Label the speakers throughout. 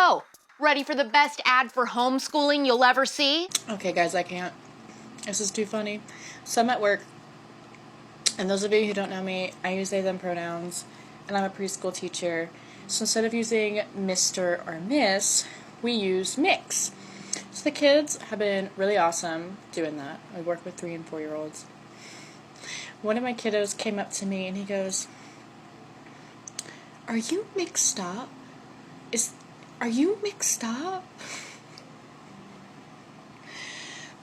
Speaker 1: So, ready for the best ad for homeschooling you'll ever see?
Speaker 2: Okay, guys, I can't. This is too funny. So I'm at work, and those of you who don't know me, I use they, them pronouns, and I'm a preschool teacher. So instead of using Mr. or Miss, we use mix. So the kids have been really awesome doing that. I work with 3- and 4-year-olds. One of my kiddos came up to me and he goes, "Are you mixed up? Are you mixed up?"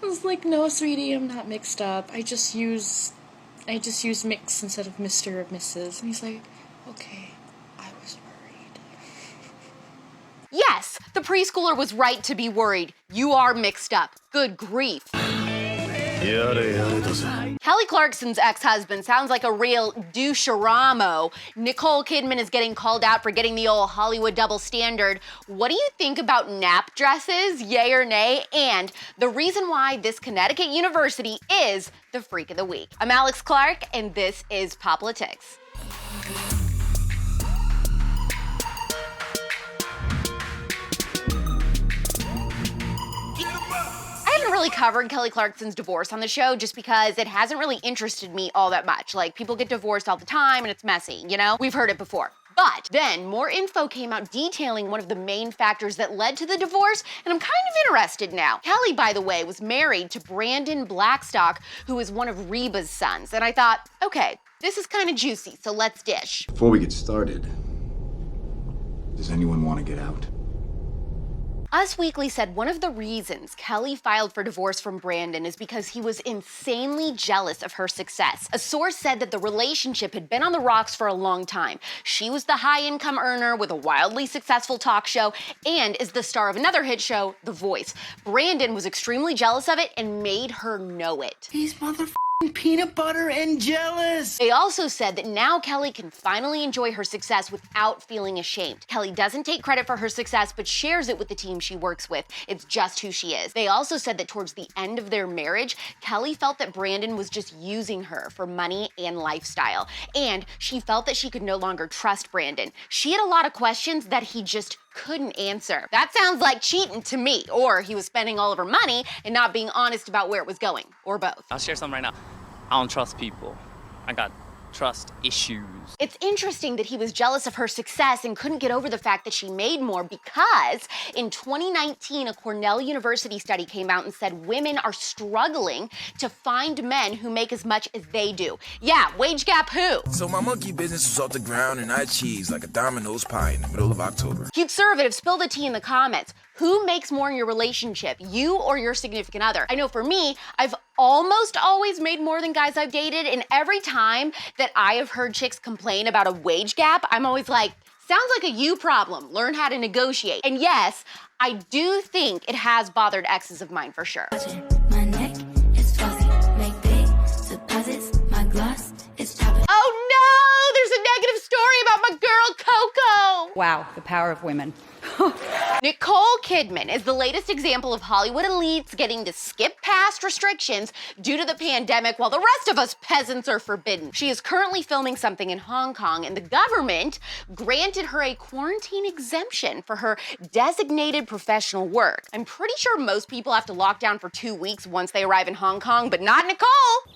Speaker 2: I was like, "No, sweetie, I'm not mixed up. I just use mix instead of Mr. or Mrs." And he's like, "Okay, I was worried."
Speaker 1: Yes, the preschooler was right to be worried. You are mixed up. Good grief. Kelly Clarkson's ex-husband sounds like a real doucheramo. Nicole Kidman is getting called out for getting the old Hollywood double standard. What do you think about nap dresses, yay or nay? And the reason why this Connecticut university is the freak of the week. I'm AlexClark, and this is POPlitics. I haven't really covered Kelly Clarkson's divorce on the show just because it hasn't really interested me all that much. Like, people get divorced all the time and it's messy, you know? We've heard it before. But then more info came out detailing one of the main factors that led to the divorce, and I'm kind of interested now. Kelly, by the way, was married to Brandon Blackstock, who is one of Reba's sons. And I thought, okay, this is kind of juicy, so let's dish.
Speaker 3: Before we get started, does anyone want to get out?
Speaker 1: Us Weekly said one of the reasons Kelly filed for divorce from Brandon is because he was insanely jealous of her success. A source said that the relationship had been on the rocks for a long time. She was the high-income earner with a wildly successful talk show and is the star of another hit show, The Voice. Brandon was extremely jealous of it and made her know it.
Speaker 4: He's motherfucking peanut butter and jealous.
Speaker 1: They also said that now Kelly can finally enjoy her success without feeling ashamed. Kelly doesn't take credit for her success, but shares it with the team she works with. It's just who she is. They also said that towards the end of their marriage, Kelly felt that Brandon was just using her for money and lifestyle. And she felt that she could no longer trust Brandon. She had a lot of questions that he just couldn't answer. That sounds like cheating to me, or he was spending all of her money and not being honest about where it was going, or both.
Speaker 5: I'll share something right now. I don't trust people. I got trust issues.
Speaker 1: It's interesting that he was jealous of her success and couldn't get over the fact that she made more because in 2019, a Cornell University study came out and said women are struggling to find men who make as much as they do. Yeah, wage gap who?
Speaker 4: So my monkey business was off the ground and I cheese like a Domino's pie in the middle of October.
Speaker 1: CUTEservatives, spill the tea in the comments. Who makes more in your relationship, you or your significant other? I know for me, I've almost always made more than guys I've dated, and every time that I have heard chicks complain about a wage gap, I'm always like, sounds like a you problem. Learn how to negotiate. And yes, I do think it has bothered exes of mine for sure.
Speaker 6: My neck is fuzzy, make big deposits, my gloss is topping.
Speaker 1: Oh no, there's a negative story about my girl Coco.
Speaker 7: Wow, the power of women.
Speaker 1: Nicole Kidman is the latest example of Hollywood elites getting to skip past restrictions due to the pandemic while the rest of us peasants are forbidden. She is currently filming something in Hong Kong, and the government granted her a quarantine exemption for her designated professional work. I'm pretty sure most people have to lock down for 2 weeks once they arrive in Hong Kong, but not Nicole.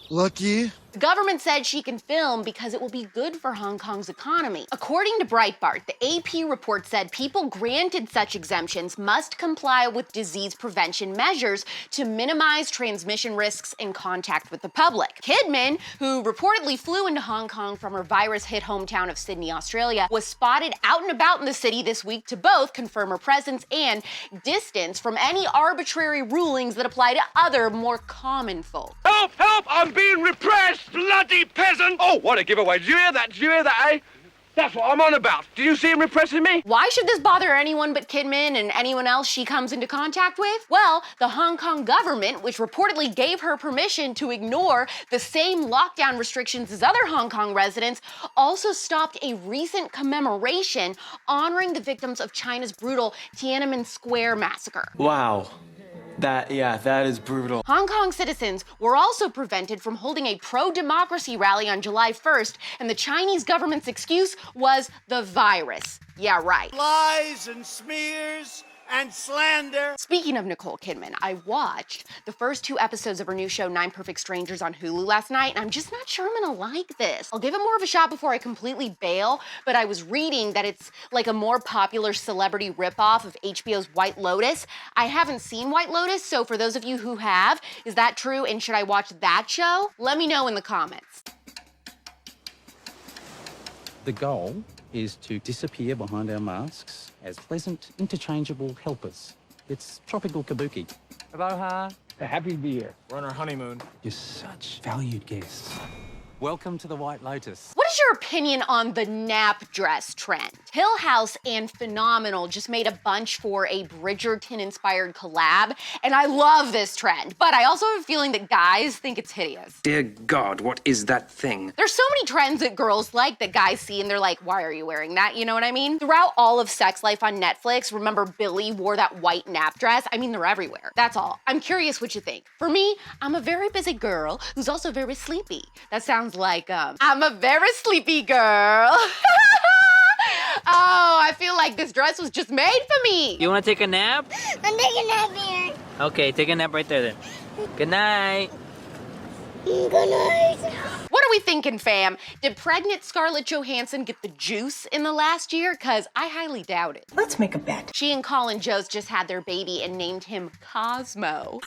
Speaker 4: Lucky.
Speaker 1: The government said she can film because it will be good for Hong Kong's economy. According to Breitbart, the AP report said people granted such exemptions must comply with disease prevention measures to minimize transmission risks in contact with the public. Kidman, who reportedly flew into Hong Kong from her virus-hit hometown of Sydney, Australia, was spotted out and about in the city this week to both confirm her presence and distance from any arbitrary rulings that apply to other, more common folk.
Speaker 8: Help! Help! I'm being repressed! Bloody peasant! Oh, what a giveaway. Did you hear that? Did you hear that, eh? That's what I'm on about. Do you see him repressing me?
Speaker 1: Why should this bother anyone but Kidman and anyone else she comes into contact with? Well, the Hong Kong government, which reportedly gave her permission to ignore the same lockdown restrictions as other Hong Kong residents, also stopped a recent commemoration honoring the victims of China's brutal Tiananmen Square massacre.
Speaker 9: Wow.
Speaker 7: That is brutal.
Speaker 1: Hong Kong citizens were also prevented from holding a pro-democracy rally on July 1st, and the Chinese government's excuse was the virus. Yeah, right.
Speaker 9: Lies and smears and slander.
Speaker 1: Speaking of Nicole Kidman, I watched the first 2 episodes of her new show, 9 Perfect Strangers, on Hulu last night, and I'm just not sure I'm gonna like this. I'll give it more of a shot before I completely bail, but I was reading that it's like a more popular celebrity ripoff of HBO's White Lotus. I haven't seen White Lotus, so for those of you who have, is that true, and should I watch that show? Let me know in the comments.
Speaker 10: The goal is to disappear behind our masks as pleasant, interchangeable helpers. It's tropical kabuki.
Speaker 7: Aloha.
Speaker 10: Happy to be here.
Speaker 7: We're on our honeymoon.
Speaker 10: You're such valued guests. Welcome to the White Lotus.
Speaker 1: What is your opinion on the nap dress trend? Hill House and Phenomenal just made a bunch for a Bridgerton-inspired collab, and I love this trend, but I also have a feeling that guys think it's hideous.
Speaker 11: Dear God, what is that thing?
Speaker 1: There's so many trends that girls like that guys see and they're like, why are you wearing that? You know what I mean? Throughout all of Sex Life on Netflix, remember Billy wore that white nap dress? I mean, they're everywhere. That's all. I'm curious what you think. For me, I'm a very busy girl who's also very sleepy. That sounds like, I'm a very sleepy girl. Oh, I feel like this dress was just made for me.
Speaker 5: You want to take a nap?
Speaker 6: I'm taking a nap here.
Speaker 5: Okay, take a nap right there then. Good night.
Speaker 6: Good night.
Speaker 1: What are we thinking, fam? Did pregnant Scarlett Johansson get the juice in the last year? Cause I highly doubt it.
Speaker 12: Let's make a bet.
Speaker 1: She and Colin Jost just had their baby and named him Cosmo.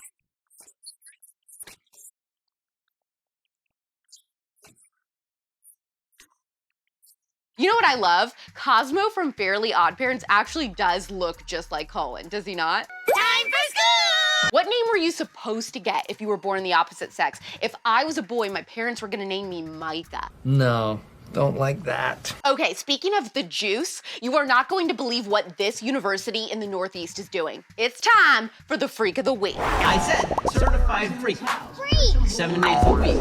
Speaker 1: You know what I love? Cosmo from Fairly Odd Parents actually does look just like Colin, does he not?
Speaker 6: Time for school!
Speaker 1: What name were you supposed to get if you were born the opposite sex? If I was a boy, my parents were gonna name me Micah.
Speaker 13: No, don't like that.
Speaker 1: Okay, speaking of the juice, you are not going to believe what this university in the Northeast is doing. It's time for the Freak of the Week.
Speaker 14: I said certified freak.
Speaker 6: Freak!
Speaker 14: 7 days a week.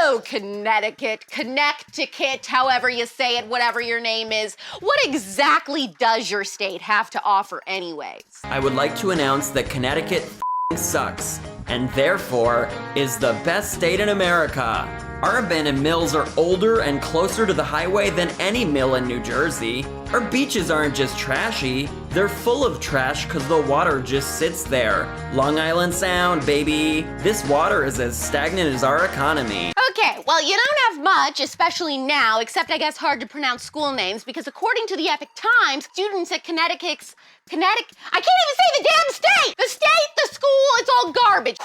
Speaker 1: Oh, Connecticut, however you say it, whatever your name is. What exactly does your state have to offer anyways?
Speaker 15: I would like to announce that Connecticut sucks, and therefore is the best state in America. Our abandoned mills are older and closer to the highway than any mill in New Jersey. Our beaches aren't just trashy, they're full of trash because the water just sits there. Long Island Sound, baby. This water is as stagnant as our economy.
Speaker 1: Okay, well, you don't have much, especially now, except I guess hard to pronounce school names, because according to the Epic Times, students at I can't even say the damn state! The state, the school, it's all garbage.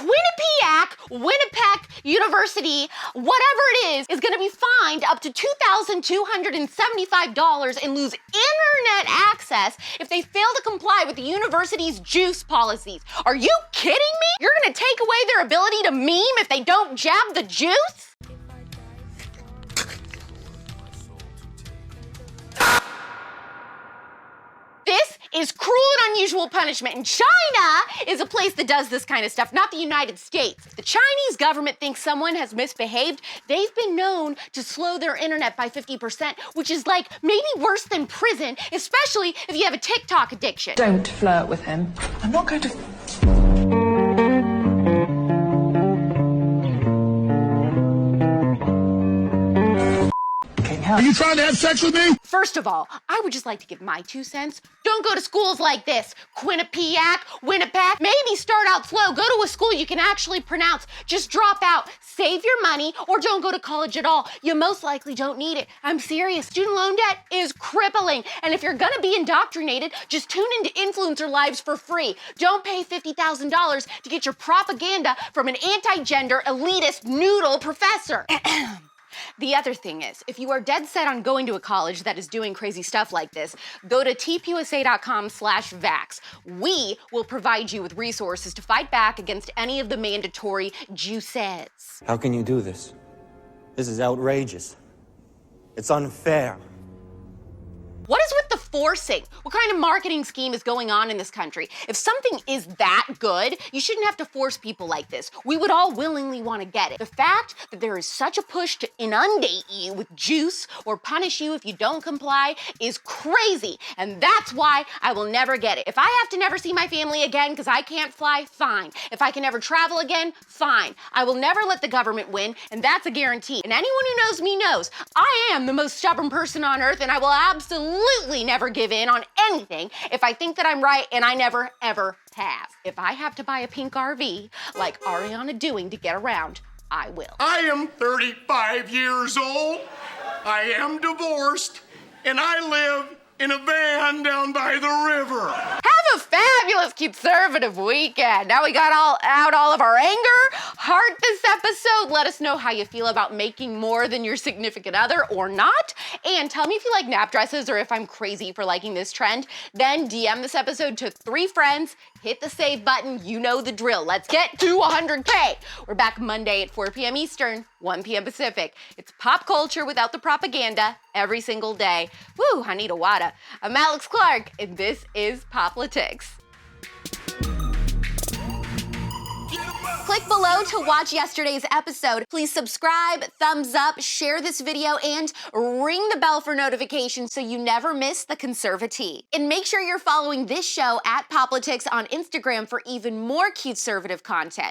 Speaker 1: Winnipeg University, whatever it is gonna be fined up to $2,275 and lose internet access if they fail to comply with the university's juice policies. Are you kidding me? You're gonna take away their ability to meme if they don't jab the juice? This is cruel and unusual punishment, and China is a place that does this kind of stuff, not the United States. The Chinese government thinks someone has misbehaved. They've been known to slow their internet by 50%, which is like maybe worse than prison, especially if you have a TikTok addiction.
Speaker 12: Don't flirt with him.
Speaker 7: I'm not going to...
Speaker 8: Are you trying to have sex with me?
Speaker 1: First of all, I would just like to give my 2 cents. Don't go to schools like this. Winnipeg. Maybe start out slow. Go to a school you can actually pronounce. Just drop out. Save your money or don't go to college at all. You most likely don't need it. I'm serious. Student loan debt is crippling. And if you're gonna be indoctrinated, just tune into Influencer Lives for free. Don't pay $50,000 to get your propaganda from an anti-gender, elitist, noodle professor. The other thing is, if you are dead set on going to a college that is doing crazy stuff like this, go to tpusa.com/vax. We will provide you with resources to fight back against any of the mandatory juices.
Speaker 16: How can you do this? This is outrageous. It's unfair.
Speaker 1: What is with the forcing? What kind of marketing scheme is going on in this country? If something is that good, you shouldn't have to force people like this. We would all willingly want to get it. The fact that there is such a push to inundate you with juice or punish you if you don't comply is crazy, and that's why I will never get it. If I have to never see my family again because I can't fly, fine. If I can never travel again, fine. I will never let the government win, and that's a guarantee. And anyone who knows me knows I am the most stubborn person on earth, and I will absolutely never give in on anything if I think that I'm right, and I never, ever have. If I have to buy a pink RV like Ariana doing to get around, I will.
Speaker 9: I am 35 years old. I am divorced, and I live in a van down by the river.
Speaker 1: Have a fabulous conservative weekend. Now we got all of our anger. Heart this episode. Let us know how you feel about making more than your significant other or not. And tell me if you like nap dresses or if I'm crazy for liking this trend. Then DM this episode to 3 friends. Hit the save button. You know the drill. Let's get to 100K. We're back Monday at 4 p.m. Eastern, 1 p.m. Pacific. It's pop culture without the propaganda every single day. Woo, I need a wada. I'm AlexClark, and this is POPlitics. Click below to watch yesterday's episode. Please subscribe, thumbs up, share this video, and ring the bell for notifications so you never miss the conservative. And make sure you're following this show at POPlitics on Instagram for even more CUTEservative content.